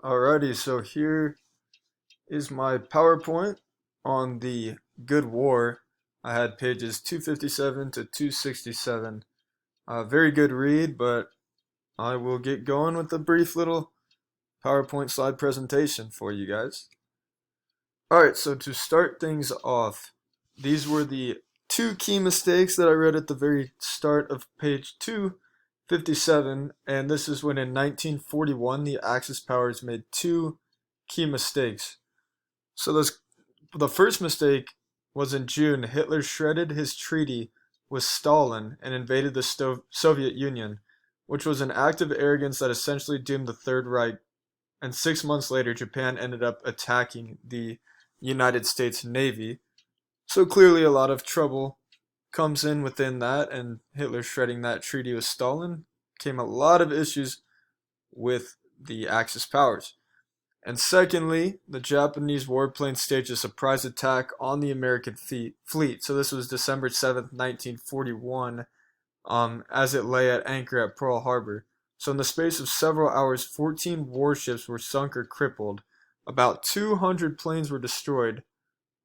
Alrighty, so here is my PowerPoint on the Good War. I had pages 257 to 267. Very good read, but I will get going with a brief little PowerPoint slide presentation for you guys. Alright, so to start things off, these were the two key mistakes that I read at the very start of page 257, and this is when in 1941 the Axis powers made two key mistakes. So the first mistake was in June. Hitler shredded his treaty with Stalin and invaded the Soviet Union, which was an act of arrogance that essentially doomed the Third Reich. And 6 months later, Japan ended up attacking the United States Navy. So clearly, a lot of trouble comes in within that, and Hitler shredding that treaty with Stalin came a lot of issues with the Axis powers. And secondly, the Japanese warplane staged a surprise attack on the American fleet. So this was December 7th, 1941, as it lay at anchor at Pearl Harbor. So in the space of several hours, 14 warships were sunk or crippled. About 200 planes were destroyed,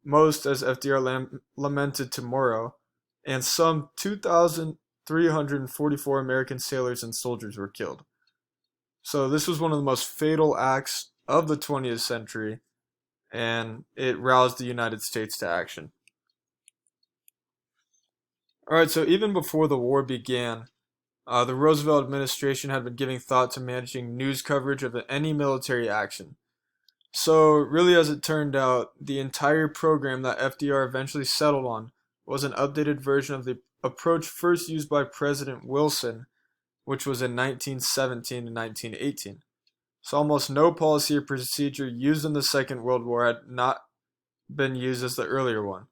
most, as FDR lamented tomorrow, and some 2,344 American sailors and soldiers were killed. So this was one of the most fatal acts of the 20th century, and it roused the United States to action. Alright, so even before the war began, the Roosevelt administration had been giving thought to managing news coverage of any military action. So really, as it turned out, the entire program that FDR eventually settled on was an updated version of the approach first used by President Wilson, which was in 1917 and 1918. So almost no policy or procedure used in the Second World War had not been used as the earlier one.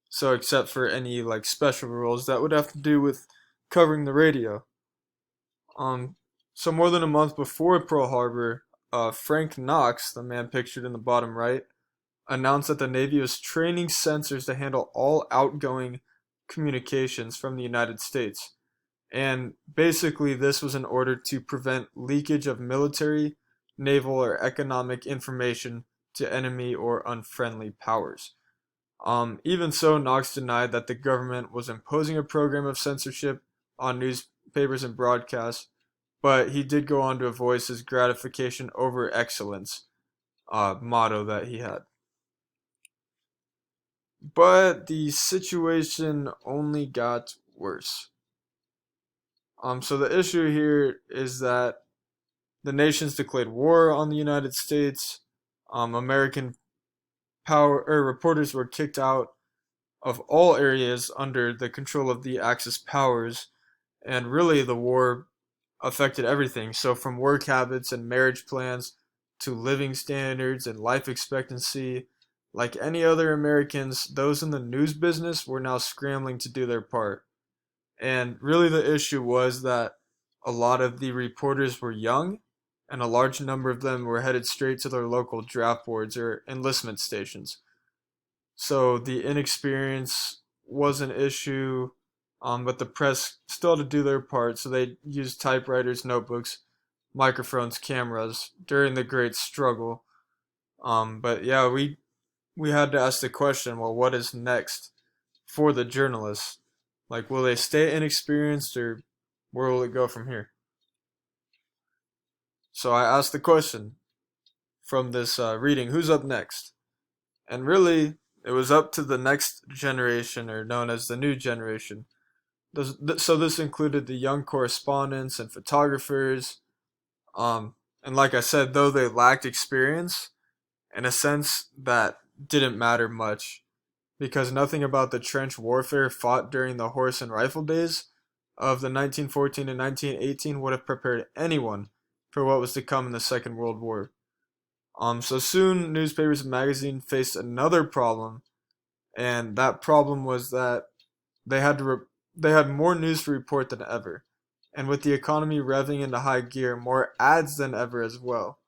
So except for any special rules that would have to do with covering the radio. So more than a month before Pearl Harbor, Frank Knox, the man pictured in the bottom right, announced that the Navy was training sensors to handle all outgoing communications from the United States. And basically this was in order to prevent leakage of military, naval, or economic information to enemy or unfriendly powers. Even so, Knox denied that the government was imposing a program of censorship on newspapers and broadcasts, but he did go on to voice his gratification over excellence motto that he had. But the situation only got worse. So the issue here is that the nations declared war on the United States. American reporters were kicked out of all areas under the control of the Axis powers, and really the war affected everything. So from work habits and marriage plans to living standards and life expectancy, like any other Americans, those in the news business were now scrambling to do their part. And really the issue was that a lot of the reporters were young, and a large number of them were headed straight to their local draft boards or enlistment stations. So the inexperience was an issue, but the press still had to do their part, so they used typewriters, notebooks, microphones, cameras during the great struggle. But yeah, we had to ask the question, well, what is next for the journalists? Will they stay inexperienced, or where will it go from here? So I asked the question from this reading, who's up next? And really, it was up to the next generation, or known as the new generation. So this included the young correspondents and photographers. And like I said, though they lacked experience, in a sense that didn't matter much, because nothing about the trench warfare fought during the horse and rifle days of the 1914 and 1918 would have prepared anyone for what was to come in the Second World War. So soon, newspapers and magazines faced another problem, and that problem was that they had more news to report than ever, and with the economy revving into high gear, more ads than ever as well.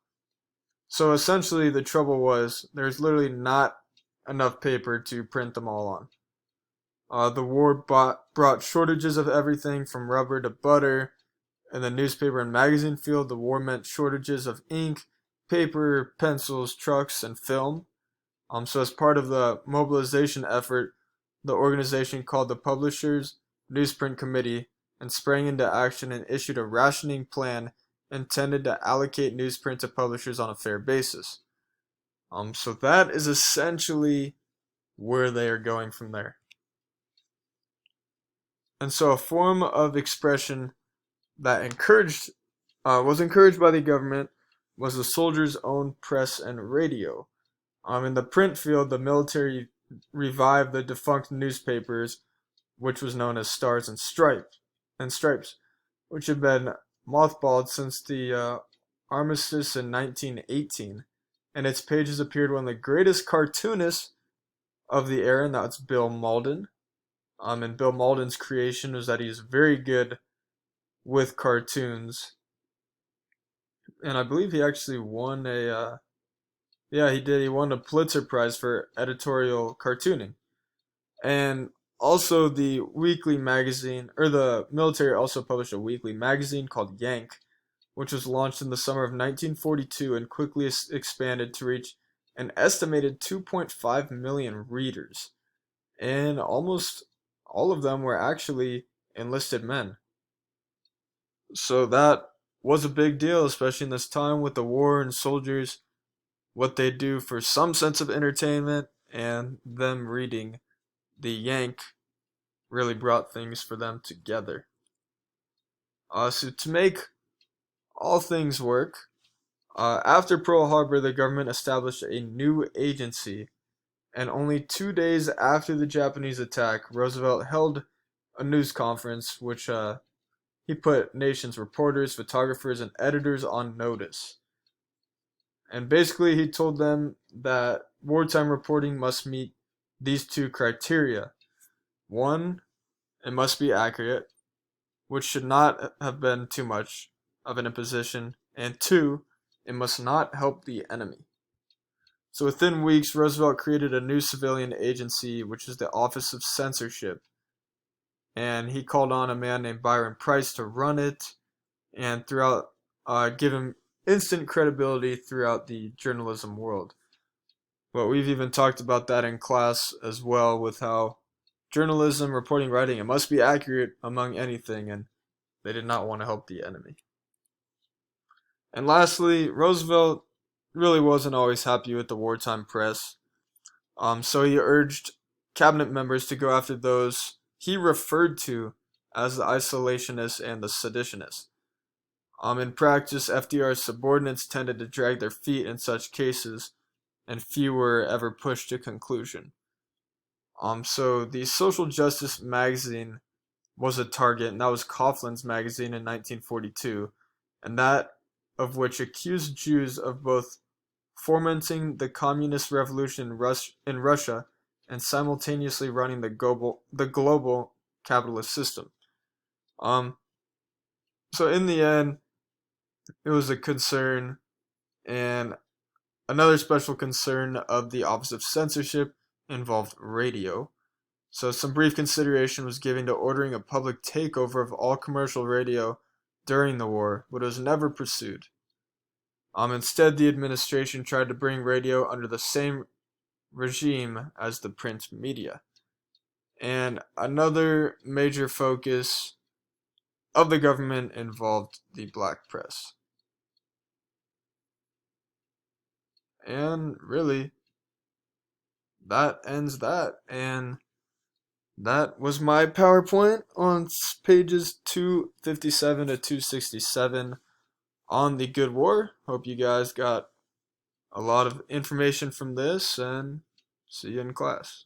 So essentially, the trouble was there's literally not enough paper to print them all on. The war brought shortages of everything from rubber to butter. In the newspaper and magazine field, the war meant shortages of ink, paper, pencils, trucks, and film. So as part of the mobilization effort, the organization called the Publishers Newsprint Committee and sprang into action and issued a rationing plan intended to allocate newsprint to publishers on a fair basis. So that is essentially where they are going from there. And so a form of expression that was encouraged by the government was the soldiers' own press and radio. In the print field, the military revived the defunct newspapers, which was known as Stars and Stripes, which had been mothballed since the armistice in 1918. And its pages appeared one of the greatest cartoonists of the era, and that's Bill Mauldin. And Bill Mauldin's creation was that he's very good with cartoons. And I believe he actually won he won a Pulitzer Prize for editorial cartooning. And also the military also published a weekly magazine called Yank, which was launched in the summer of 1942 and quickly expanded to reach an estimated 2.5 million readers. And almost all of them were actually enlisted men. So that was a big deal, especially in this time with the war and soldiers, what they do for some sense of entertainment, and them reading the Yank really brought things for them together. So to make all things work, after Pearl Harbor, the government established a new agency, and only 2 days after the Japanese attack, Roosevelt held a news conference, which he put nation's reporters, photographers, and editors on notice. And basically, he told them that wartime reporting must meet these two criteria. One, it must be accurate, which should not have been too much of an imposition. And two, it must not help the enemy. So within weeks, Roosevelt created a new civilian agency, which is the Office of Censorship. And he called on a man named Byron Price to run it, and give him instant credibility throughout the journalism world. Well, we've even talked about that in class as well, with how journalism, reporting, writing, it must be accurate among anything, and they did not want to help the enemy. And lastly, Roosevelt really wasn't always happy with the wartime press. So he urged cabinet members to go after those he referred to as the isolationists and the seditionists. In practice, FDR's subordinates tended to drag their feet in such cases, and few were ever pushed to conclusion. So the Social Justice magazine was a target, and that was Coughlin's magazine in 1942, and that of which accused Jews of both fomenting the communist revolution in Russia and simultaneously running the global capitalist system. So in the end, it was a concern, and another special concern of the Office of Censorship involved radio. So some brief consideration was given to ordering a public takeover of all commercial radio during the war, but it was never pursued. Instead, the administration tried to bring radio under the same regime as the print media. And another major focus of the government involved the black press. And really, that ends that. And that was my PowerPoint on pages 257 to 267 on the Good War. Hope you guys got a lot of information from this, and see you in class.